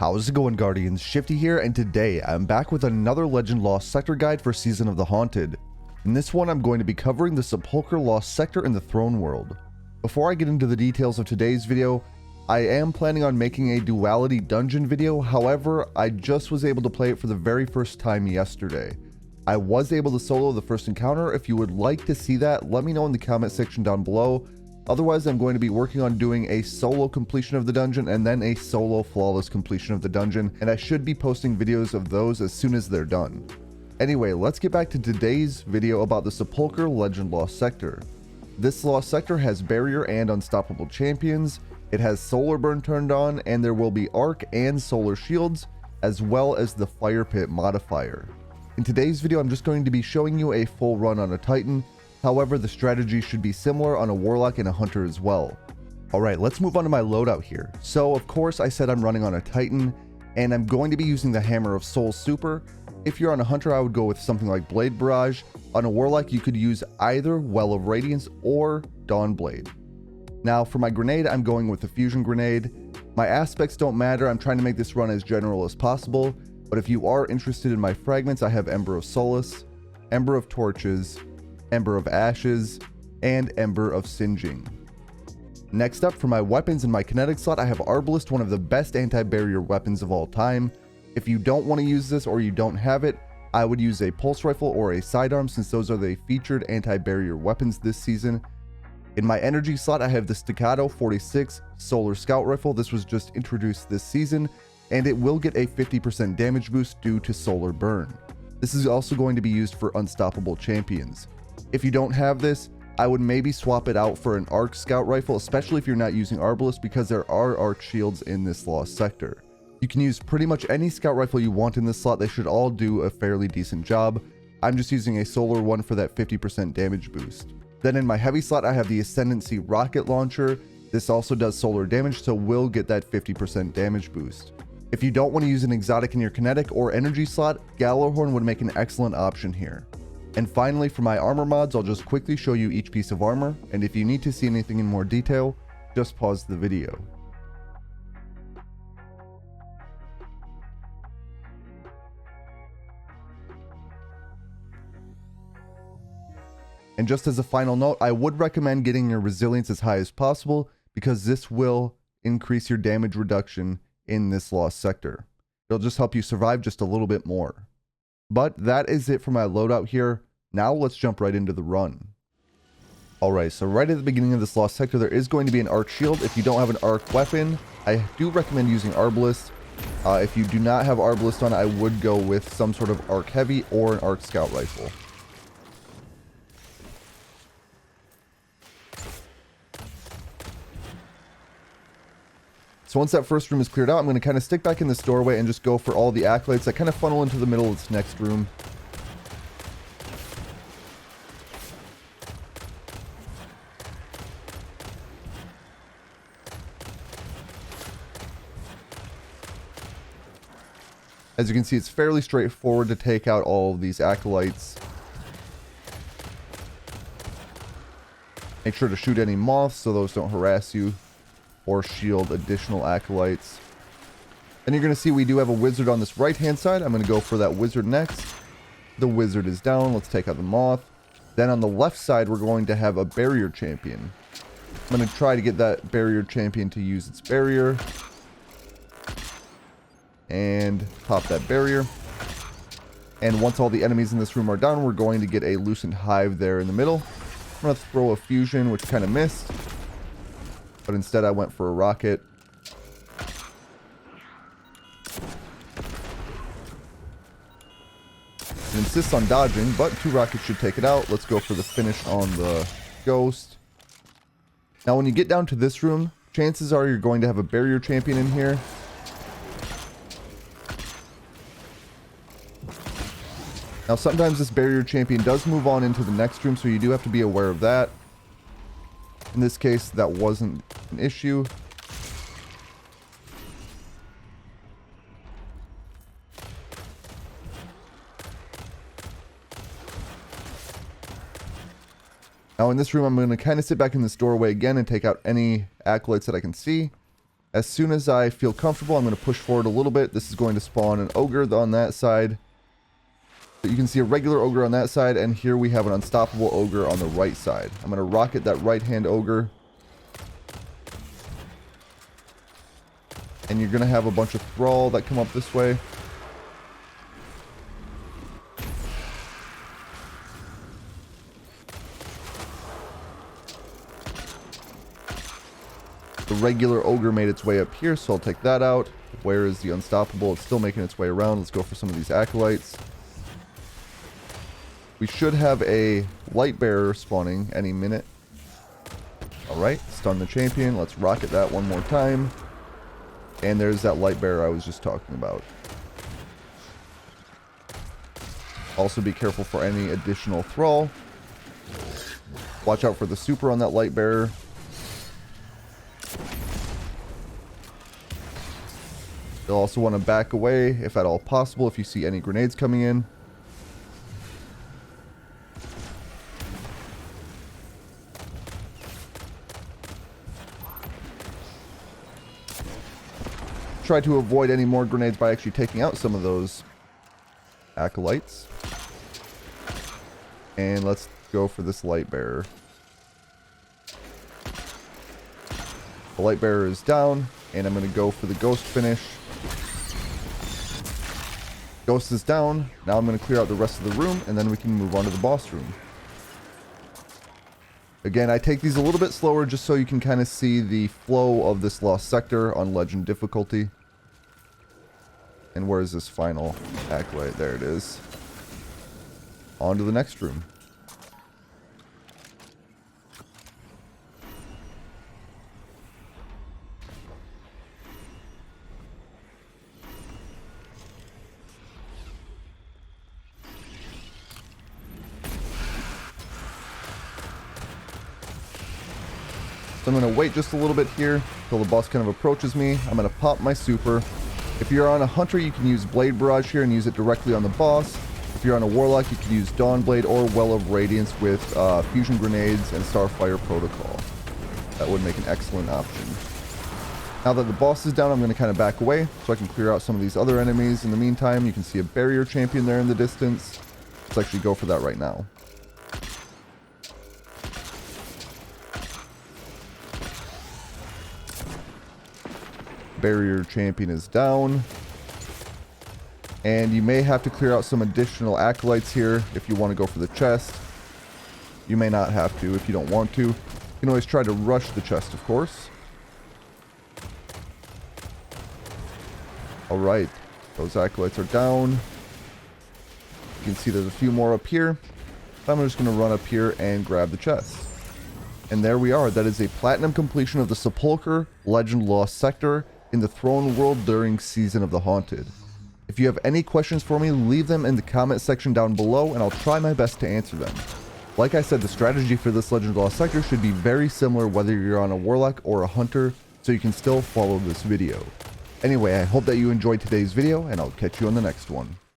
How's it going, Guardians? Shifty here, and today I'm back with another Legend Lost Sector guide for Season of the Haunted. In this one, I'm going to be covering the Sepulcher Lost Sector in the Throne World. Before I get into the details of today's video, I am planning on making a duality dungeon video. However, I just was able to play it for the very first time yesterday. I was able to solo the first encounter. If you would like to see that, let me know in the comment section down below. Otherwise, I'm going to be working on doing a solo completion of the dungeon and then a solo flawless completion of the dungeon, and I should be posting videos of those as soon as they're done. Anyway, let's get back to today's video about the Sepulcher Legend Lost Sector. This Lost Sector has barrier and unstoppable champions, it has solar burn turned on, and there will be arc and solar shields, as well as the fire pit modifier. In today's video, I'm just going to be showing you a full run on a Titan. However, the strategy should be similar on a Warlock and a Hunter as well. Alright, let's move on to my loadout here. So, of course, I said I'm running on a Titan, and I'm going to be using the Hammer of Souls Super. If you're on a Hunter, I would go with something like Blade Barrage. On a Warlock, you could use either Well of Radiance or Dawn Blade. Now, for my grenade, I'm going with the Fusion Grenade. My aspects don't matter, I'm trying to make this run as general as possible, but if you are interested in my fragments, I have Ember of Solace, Ember of Torches, Ember of Ashes, and Ember of Singeing. Next up, for my weapons in my kinetic slot, I have Arbalest, one of the best anti-barrier weapons of all time. If you don't want to use this or you don't have it, I would use a pulse rifle or a sidearm, since those are the featured anti-barrier weapons this season. In my energy slot, I have the Staccato 46 Solar Scout Rifle. This was just introduced this season, and it will get a 50% damage boost due to solar burn. This is also going to be used for unstoppable champions. If you don't have this, I would maybe swap it out for an arc scout rifle, especially if you're not using Arbalest, because there are arc shields in this Lost Sector. You can use pretty much any scout rifle you want in this slot. They should all do a fairly decent job. I'm just using a solar one for that 50% damage boost. Then in my heavy slot, I have the Ascendancy rocket launcher. This also does solar damage, so will get that 50% damage boost. If you don't want to use an exotic in your kinetic or energy slot, Gallarhorn would make an excellent option here. And finally, for my armor mods, I'll just quickly show you each piece of armor, and if you need to see anything in more detail, just pause the video. And just as a final note, I would recommend getting your resilience as high as possible, because this will increase your damage reduction in this Lost Sector. It'll just help you survive just a little bit more. But that is it for my loadout here. Now let's jump right into the run. Alright, so right at the beginning of this Lost Sector, there is going to be an arc shield. If you don't have an arc weapon, I do recommend using Arbalest. If you do not have Arbalest on, I would go with some sort of arc heavy or an arc scout rifle. So once that first room is cleared out, I'm going to kind of stick back in this doorway and just go for all the acolytes that kind of funnel into the middle of this next room. As you can see, it's fairly straightforward to take out all of these acolytes. Make sure to shoot any moths so those don't harass you, or shield additional acolytes. Then you're going to see we do have a wizard on this right hand side. I'm going to go for that wizard next. The wizard is down. Let's take out the moth. Then on the left side, we're going to have a barrier champion. I'm going to try to get that barrier champion to use its barrier. And pop that barrier. And once all the enemies in this room are down, we're going to get a loosened hive there in the middle. I'm going to throw a fusion, which kind of missed, but instead I went for a rocket. It insists on dodging, but 2 rockets should take it out. Let's go for the finish on the ghost. Now when you get down to this room, chances are you're going to have a barrier champion in here. Now sometimes this barrier champion does move on into the next room, so you do have to be aware of that. In this case, that wasn't an issue. Now in this room, I'm going to kind of sit back in this doorway again and take out any acolytes that I can see. As soon as I feel comfortable, I'm going to push forward a little bit. This is going to spawn an ogre on that side. But you can see a regular ogre on that side, and here we have an unstoppable ogre on the right side. I'm going to rocket that right-hand ogre. And you're going to have a bunch of thrall that come up this way. The regular ogre made its way up here, so I'll take that out. Where is the unstoppable? It's still making its way around. Let's go for some of these acolytes. We should have a light bearer spawning any minute. Alright, stun the champion. Let's rocket that one more time. And there's that light bearer I was just talking about. Also be careful for any additional thrall. Watch out for the super on that light bearer. You'll also want to back away, if at all possible, if you see any grenades coming in. Try to avoid any more grenades by actually taking out some of those acolytes. And let's go for this light bearer. The light bearer is down, and I'm going to go for the ghost finish. Ghost is down. Now I'm going to clear out the rest of the room, and then we can move on to the boss room. Again, I take these a little bit slower just so you can kind of see the flow of this lost sector on legend difficulty. And where is this final acolyte? There it is. On to the next room. So I'm going to wait just a little bit here until the boss kind of approaches me. I'm going to pop my super. If you're on a hunter, you can use Blade Barrage here and use it directly on the boss. If you're on a warlock, you can use Dawn Blade or Well of Radiance with fusion grenades and Starfire Protocol. That would make an excellent option. Now that the boss is down, I'm going to kind of back away so I can clear out some of these other enemies. In the meantime, you can see a barrier champion there in the distance. Let's actually go for that right now. Barrier champion is down. And you may have to clear out some additional acolytes here if you want to go for the chest. You may not have to if you don't want to. You can always try to rush the chest, of course. Alright, those acolytes are down. You can see there's a few more up here. I'm just going to run up here and grab the chest. And there we are. That is a platinum completion of the Sepulcher Legend Lost Sector in the Throne World during Season of the Haunted. If you have any questions for me, leave them in the comment section down below and I'll try my best to answer them. Like I said, the strategy for this Legend Lost Sector should be very similar whether you're on a warlock or a hunter, so you can still follow this video. Anyway, I hope that you enjoyed today's video and I'll catch you on the next one.